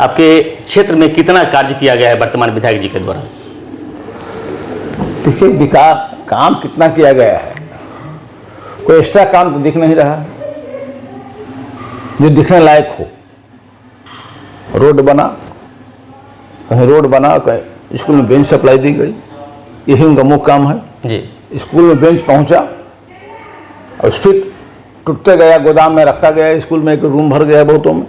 आपके क्षेत्र में कितना कार्य किया गया है वर्तमान विधायक जी के द्वारा? देखिए, विकास काम कितना किया गया है, कोई एक्स्ट्रा काम तो दिख नहीं रहा जो दिखने लायक हो। रोड बना, कहीं रोड बना, कहीं स्कूल में बेंच सप्लाई दी गई, यही उनका मुख्य काम है जी। स्कूल में बेंच पहुंचा और फिर टूटते गया, गोदाम में रखता गया, स्कूल में एक रूम भर गया बहुतों में।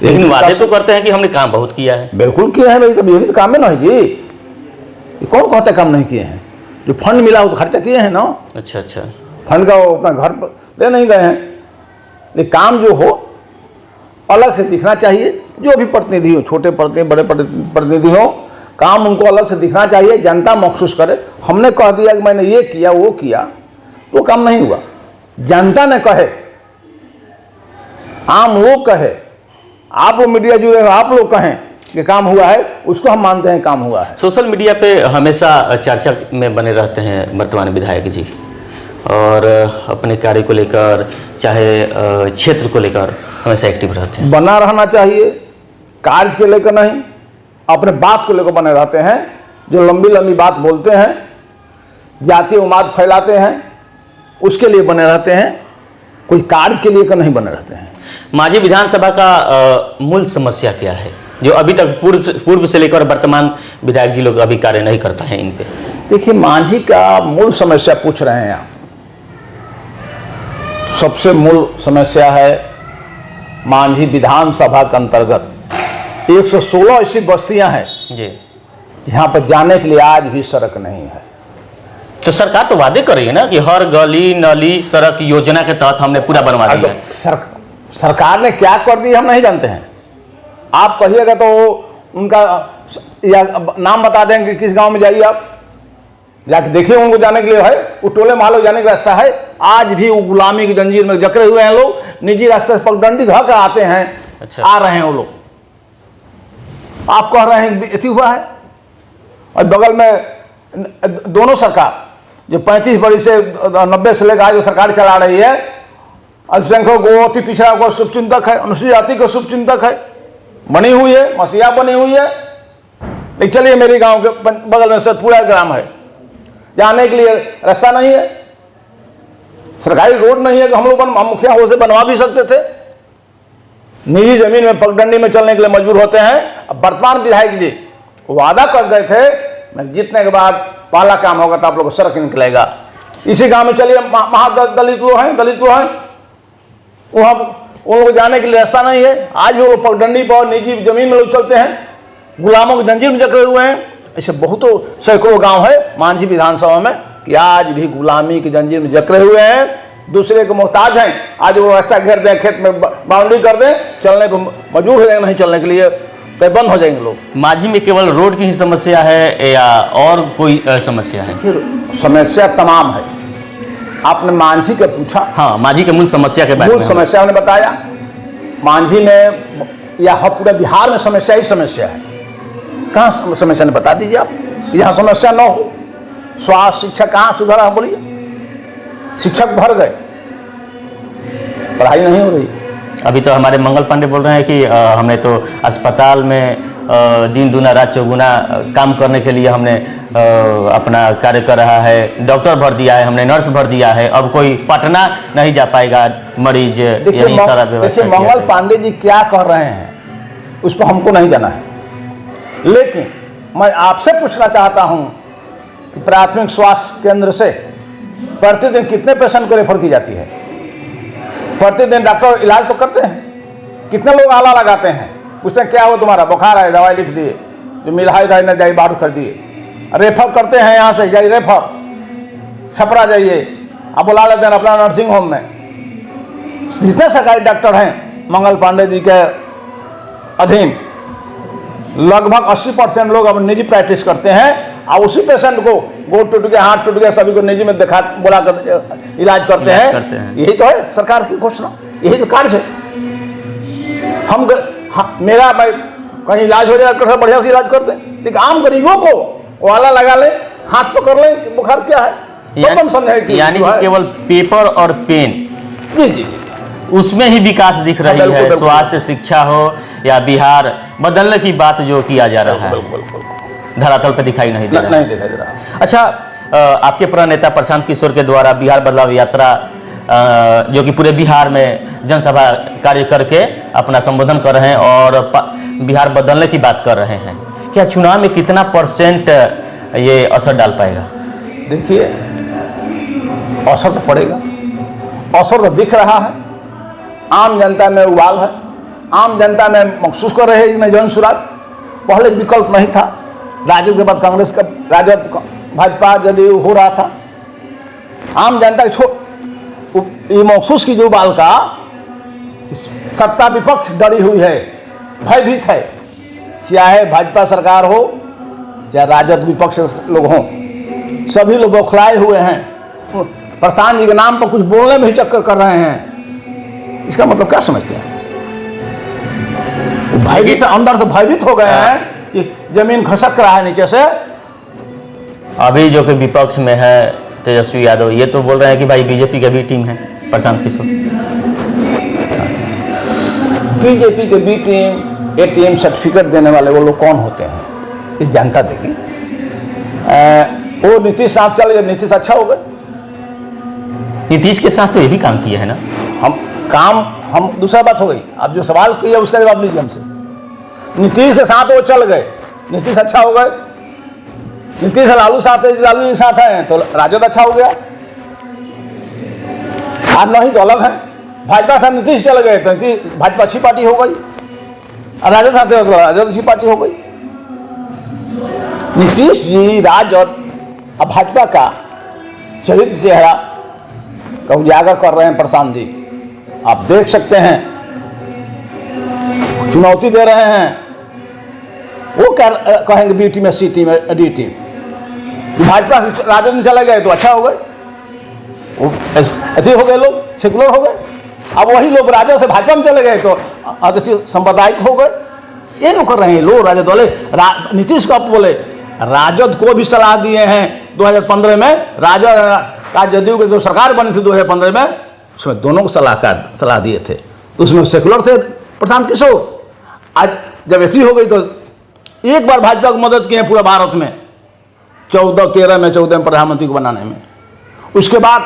लेकिन वादे तो करते हैं कि हमने काम बहुत किया है। बिल्कुल किया है भाई, कभी ये भी तो काम है ना जी। ये कौन कहता काम नहीं किए हैं? जो फंड मिला वो तो खर्चा किए हैं ना। अच्छा अच्छा, फंड का वो अपना घर पर ले नहीं गए हैं। ये काम जो हो अलग से दिखना चाहिए, जो भी प्रतिनिधि हो, छोटे प्रतिनिधि बड़े प्रतिनिधि हो, काम उनको अलग से दिखना चाहिए, जनता महसूस करे। हमने कह दिया कि मैंने ये किया वो किया, तो काम नहीं हुआ। जनता ने कहे, आम लोग कहे, आप लोग मीडिया जुड़े हो, आप लोग कहें कि काम हुआ है, उसको हम मानते हैं काम हुआ है। सोशल मीडिया पे हमेशा चर्चा में बने रहते हैं वर्तमान विधायक जी, और अपने कार्य को लेकर चाहे क्षेत्र को लेकर हमेशा एक्टिव रहते हैं। बना रहना चाहिए, कार्य के लेकर नहीं, अपने बात को लेकर बने रहते हैं। जो लंबी लंबी बात बोलते हैं, जातीय उन्माद फैलाते हैं, उसके लिए बने रहते हैं, कोई कार्य के लिए कर नहीं बने रहते हैं। मांझी विधानसभा का मूल समस्या क्या है जो अभी तक पूर्व से लेकर वर्तमान विधायक जी लोग अभी कार्य नहीं कर पाए इन पे? देखिए, मांझी का मूल समस्या पूछ रहे हैं आप। सबसे मूल समस्या है मांझी विधानसभा के अंतर्गत 116 ऐसी बस्तियां हैं जी, यहाँ पर जाने के लिए आज भी सड़क नहीं है। तो सरकार तो वादे कर रही है ना कि हर गली नाली सड़क योजना के तहत हमने पूरा बनवा दिया है। सरकार ने क्या कर दी हम नहीं जानते हैं। आप कहिएगा तो उनका या नाम बता देंगे किस गांव में जाइए, आप जाके देखिए, उनको जाने के लिए है, वो टोले मालो जाने का रास्ता है। आज भी वो गुलामी की जंजीर में जकड़े हुए हैं लोग, निजी रास्ते से पगडंडी धर कर आते हैं। अच्छा। आ रहे हैं वो लोग, आप कह रहे हैं इति हुआ है। और बगल में दोनों सरकार जो 35 बड़ी से 90 से लेकर जो सरकार चला रही है, अल्पसंख्यकों को, अति पिछड़ा को शुभचिंतक है, अनुसूचित जाति को शुभचिंतक है, बनी हुई है, मसीहा बनी हुई है। लेकिन चलिए, मेरे गांव के बगल में सतपुरा ग्राम है, जाने के लिए रास्ता नहीं है, सरकारी रोड नहीं है कि हम लोग मुखिया हो से बनवा भी सकते थे। निजी जमीन में पगडंडी में चलने के लिए मजबूर होते हैं। अब वर्तमान विधायक जी वादा कर गए थे, मैं जीतने के बाद पहला काम होगा तो आप लोग को सड़क निकलेगा। इसी गांव में चलिए, दलित लोग हैं, वहाँ उन लोग जाने के लिए रास्ता नहीं है। आज भी वो लोग पगडंडी पर निजी जमीन में लोग चलते हैं, गुलामों की जंजीर में जकड़े हुए हैं। ऐसे बहुतों सैकड़ों गांव है मांझी विधानसभा में कि आज भी गुलामी की जंजीर में जकड़े हुए हैं, दूसरे के मोहताज हैं। आज वो रास्ता घेर दें, खेत में बाउंड्री कर दें, चलने पर मजबूर हो जाएंगे, नहीं चलने के लिए कहीं बंद हो जाएंगे लोग। मांझी में केवल रोड की ही समस्या है या और कोई समस्या है? फिर समस्या तमाम है। आपने मांझी का पूछा। हाँ, मांझी के मूल समस्या के बारे में। मूल समस्या मैंने बताया, मांझी में या पूरे बिहार में समस्या ही समस्या है। कहाँ समस्या ने बता दीजिए आप, यहाँ समस्या न हो। स्वास्थ्य शिक्षा कहाँ सुधारा, बोलिए। शिक्षक भर गए, पढ़ाई नहीं हो रही। अभी तो हमारे मंगल पांडे बोल रहे हैं कि हमने तो अस्पताल में दिन दूना रात चौगुना काम करने के लिए हमने अपना कार्य कर रहा है। डॉक्टर भर दिया है हमने, नर्स भर दिया है, अब कोई पटना नहीं जा पाएगा मरीज। यही सारा व्यवस्था। देखिए, मंगल पांडे जी क्या कह रहे हैं उस पर हमको नहीं जाना है, लेकिन मैं आपसे पूछना चाहता हूं कि प्राथमिक स्वास्थ्य केंद्र से प्रतिदिन कितने पेशेंट को रेफर की जाती है? प्रतिदिन डॉक्टर इलाज तो करते हैं, कितने लोग आला लगाते हैं, पूछते हैं क्या हो तुम्हारा, बुखार है, दवाई लिख दिए, जो मिलाई दवाई न जाए बाहर कर दिए। रेफर करते हैं, यहाँ से जाइए रेफर, छपरा जाइए, आप बुला लेते हैं अपना नर्सिंग होम में। जितने सरकारी डॉक्टर हैं मंगल पांडे जी के अधीन, लगभग 80% लोग अब निजी प्रैक्टिस करते हैं, और उसी पेशेंट को गोड़ टूट गया, हाथ टूट गया, सभी को निजी में दिखा बुला कर इलाज करते हैं। यही तो है सरकार की घोषणा, यही तो कार्य है। मैं कहीं इलाज हो जाएगा, बढ़िया से इलाज करते हैं, लेकिन आम गरीबों को वाला लगा ले, हाथ पकड़ ले कि बुखार क्या है, तो हम समझे कि यानी कि केवल पेपर और पेन, जी जी उसमें ही विकास दिख रही है। स्वास्थ्य शिक्षा हो, या बिहार बदलने की बात जो किया जा रहा है बिल्कुल धरातल पर दिखाई नहीं दे रहा। नहीं दिखाई दे रहा। अच्छा, आपके प्रिय नेता प्रशांत किशोर के द्वारा बिहार बदलाव यात्रा जो कि पूरे बिहार में जनसभा कार्य करके अपना संबोधन कर रहे हैं और बिहार बदलने की बात कर रहे हैं, क्या चुनाव में कितना % ये असर डाल पाएगा? देखिए, असर तो पड़ेगा, असर तो दिख रहा है, आम जनता में उबाल है, आम जनता में महसूस कर रहे हैं। जन सुराज पहले विकल्प नहीं था, राजद के बाद कांग्रेस का, राजद भाजपा जदयू हो रहा था। आम जनता ये महसूस की जो बाल का सत्ता विपक्ष डरी हुई है, भयभीत है, चाहे भाजपा सरकार हो चाहे राजद विपक्ष लोग हों, सभी लोग बौखलाए हुए हैं। प्रशांत जी के नाम पर कुछ बोलने में ही चक्कर कर रहे हैं। इसका मतलब क्या समझते हैं? भयभीत, अंदर से भयभीत हो गए हैं कि जमीन खसक रहा है नीचे से। अभी जो कि विपक्ष में है तेजस्वी यादव, ये तो बोल रहे हैं कि भाई बीजेपी की भी टीम है प्रशांत किशोर। बीजेपी के बी टीम, ए टीम सर्टिफिकेट देने वाले वो लोग कौन होते हैं, ये जनता देगी। वो नीतीश साथ चले गए, नीतीश अच्छा हो गए। नीतीश के साथ तो ये भी काम किया है ना। हम दूसरा बात हो गई। अब जो सवाल किया उसका जवाब लीजिए हमसे। नीतीश के साथ वो चल गए, नीतीश अच्छा हो गए। नीतीश लालू साथ है, लालू जी साथ हैं तो राजद अच्छा हो गया। आज नहीं तो अलग है। भाजपा साथ नीतीश चल गए तो भाजपा अच्छी पार्टी हो गई, और राजद साथ तो राजद अच्छी पार्टी हो गई। नीतीश जी राजद अब भाजपा का चरित्र चेहरा का उजागर कर रहे हैं प्रशांत जी। आप देख सकते हैं, चुनौती दे रहे हैं। वो कहेंगे बी टीम, सी टीम, डी टीम। भाजपा से राजद में चले गए तो अच्छा हो गए, वो ऐसे हो गए, लोग सेकुलर हो गए। अब वही लोग राजद से भाजपा में चले गए तो सांप्रदायिक हो गए। ये लोग कर रहे हैं लोग, राजद वाले। नीतीश को आप बोले, राजद को भी सलाह दिए हैं 2015 में। राजद का जदयू की जो सरकार बनी थी 2015 में, उसमें दोनों को सलाह दिए थे, तो उसमें सेकुलर थे प्रशांत किशोर। आज जब ऐसी हो गई तो एक बार भाजपा को मदद किए पूरा भारत में 14 में प्रधानमंत्री को बनाने में। उसके बाद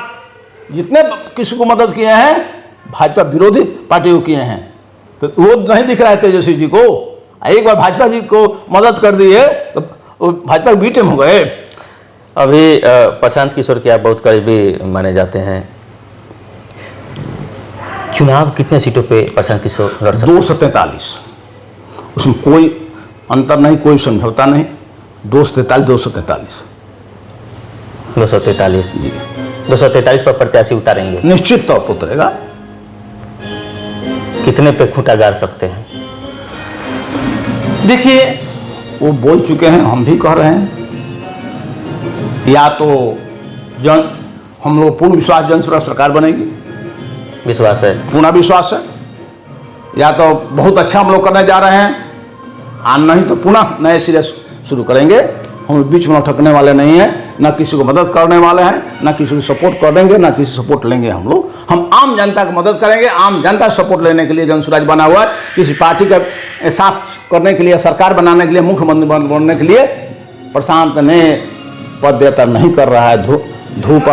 जितने किसी को मदद किए हैं भाजपा विरोधी पार्टी को किए हैं, तो वो नहीं दिख रहा है तेजस्वी जी को। एक बार भाजपा जी को मदद कर दिए तो भाजपा बी टीम हो गए। अभी प्रशांत किशोर के आप बहुत करीबी माने जाते हैं। चुनाव कितने सीटों पे प्रशांत किशोर लड़ सकते? 243, उसमें कोई अंतर नहीं, कोई समझौता नहीं। 243 243 पर प्रत्याशी उतारेंगे, निश्चित तौर पर उतरेगा। कितने पे खूंटा गाड़ सकते हैं? देखिए, वो बोल चुके हैं, हम भी कह रहे हैं। या तो हम लोग पूर्ण विश्वास जनसुराज सरकार बनेगी, विश्वास है, पूर्ण विश्वास है। या तो बहुत अच्छा हम लोग करने जा रहे हैं, नहीं तो पुनः नए सिरे शुरू करेंगे। हम बीच में ठकने वाले नहीं हैं, ना किसी को मदद करने वाले हैं, ना किसी को सपोर्ट कर देंगे, ना किसी सपोर्ट लेंगे। हम आम जनता को मदद करेंगे। आम जनता सपोर्ट लेने के लिए जनसुराज बना हुआ है। किसी पार्टी के साथ करने के लिए, सरकार बनाने के लिए, मुख्यमंत्री बनने के लिए प्रशांत ने पदयात्रा नहीं कर रहा है। धूप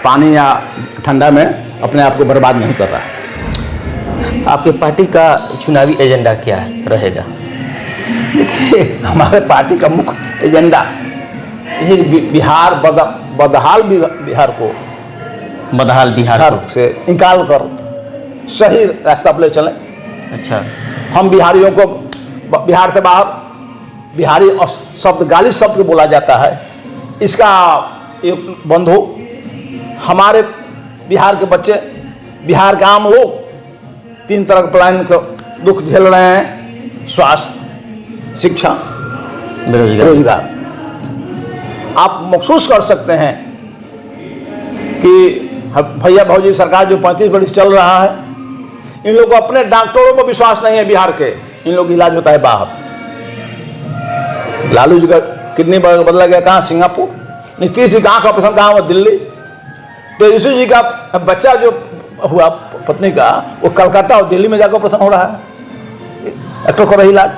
पानी या ठंडा में अपने आप को बर्बाद नहीं कर रहा है। आपके पार्टी का चुनावी एजेंडा क्या रहेगा? देखिए, हमारे पार्टी का मुख्य एजेंडा ये बिहार बदहाल बिहार से निकाल कर सही रास्ता पर ले चलें। अच्छा, हम बिहारियों को बिहार से बाहर, बिहारी शब्द गाली शब्द बोला जाता है, इसका एक बंद हो। हमारे बिहार के बच्चे, बिहार के आम लोग 3 तरह के प्लान का दुख झेल रहे हैं: स्वास्थ्य, शिक्षा, बेरोजगार। आप महसूस कर सकते हैं कि भैया भौजी सरकार जो 35 वर्ष चल रहा है, इन लोगों को अपने डॉक्टरों पर विश्वास नहीं है। बिहार के इन लोग इलाज होता है बाहर। लालू जी का किडनी बदला गया कहाँ? सिंगापुर। नीतीश जी का आँख ऑपरेशन कहाँ हुआ? दिल्ली। तेजस्वी जी का बच्चा जो हुआ पत्नी का, वो कलकत्ता और दिल्ली में जाकर ऑपरेशन हो रहा है। एक्टर को रही इलाज।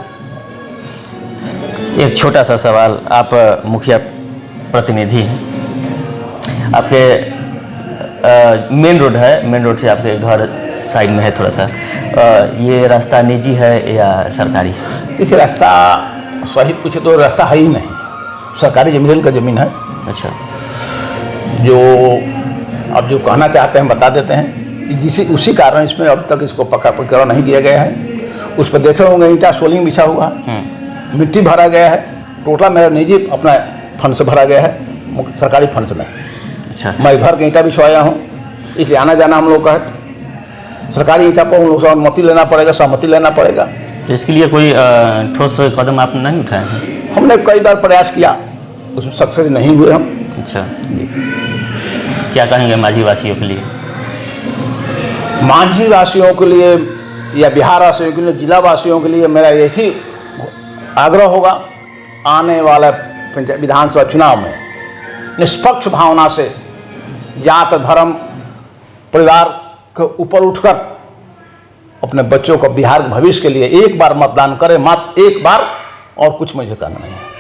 एक छोटा सा सवाल, आप मुखिया प्रतिनिधि हैं, आपके मेन रोड है, मेन रोड से आपके घर साइड में है थोड़ा सा, ये रास्ता निजी है या सरकारी? देखिए रास्ता सही पूछे तो रास्ता है ही नहीं, सरकारी जमीन का ज़मीन है। अच्छा, जो अब जो कहना चाहते हैं बता देते हैं, उसी कारण इसमें अब तक इसको पक्का नहीं किया गया है। उस पर देखे होंगे ईंटा सोलिंग बिछा हुआ है, मिट्टी भरा गया है, टोटल मेरा निजी अपना फंड से भरा गया है, सरकारी फंड से नहीं। अच्छा, मैं घर के ईंटा बिछवाया हूँ, इसलिए आना जाना हम लोग का है। सरकारी ईंटा पर हम लोग अनुमति लेना पड़ेगा, सहमति लेना पड़ेगा। तो इसके लिए कोई ठोस कदम आपने नहीं उठाए हैं? हमने कई बार प्रयास किया, उसमें सक्सेस नहीं हुए हम। अच्छा, क्या कहेंगे माझी वासियों के लिए? माझी वासियों के लिए या बिहार वासियों के लिए, जिला वासियों के लिए मेरा एक ही आग्रह होगा, आने वाला विधानसभा चुनाव में निष्पक्ष भावना से जात धर्म परिवार के ऊपर उठकर अपने बच्चों को बिहार के भविष्य के लिए एक बार मतदान करें, मात्र एक बार, और कुछ मुझे करना नहीं है।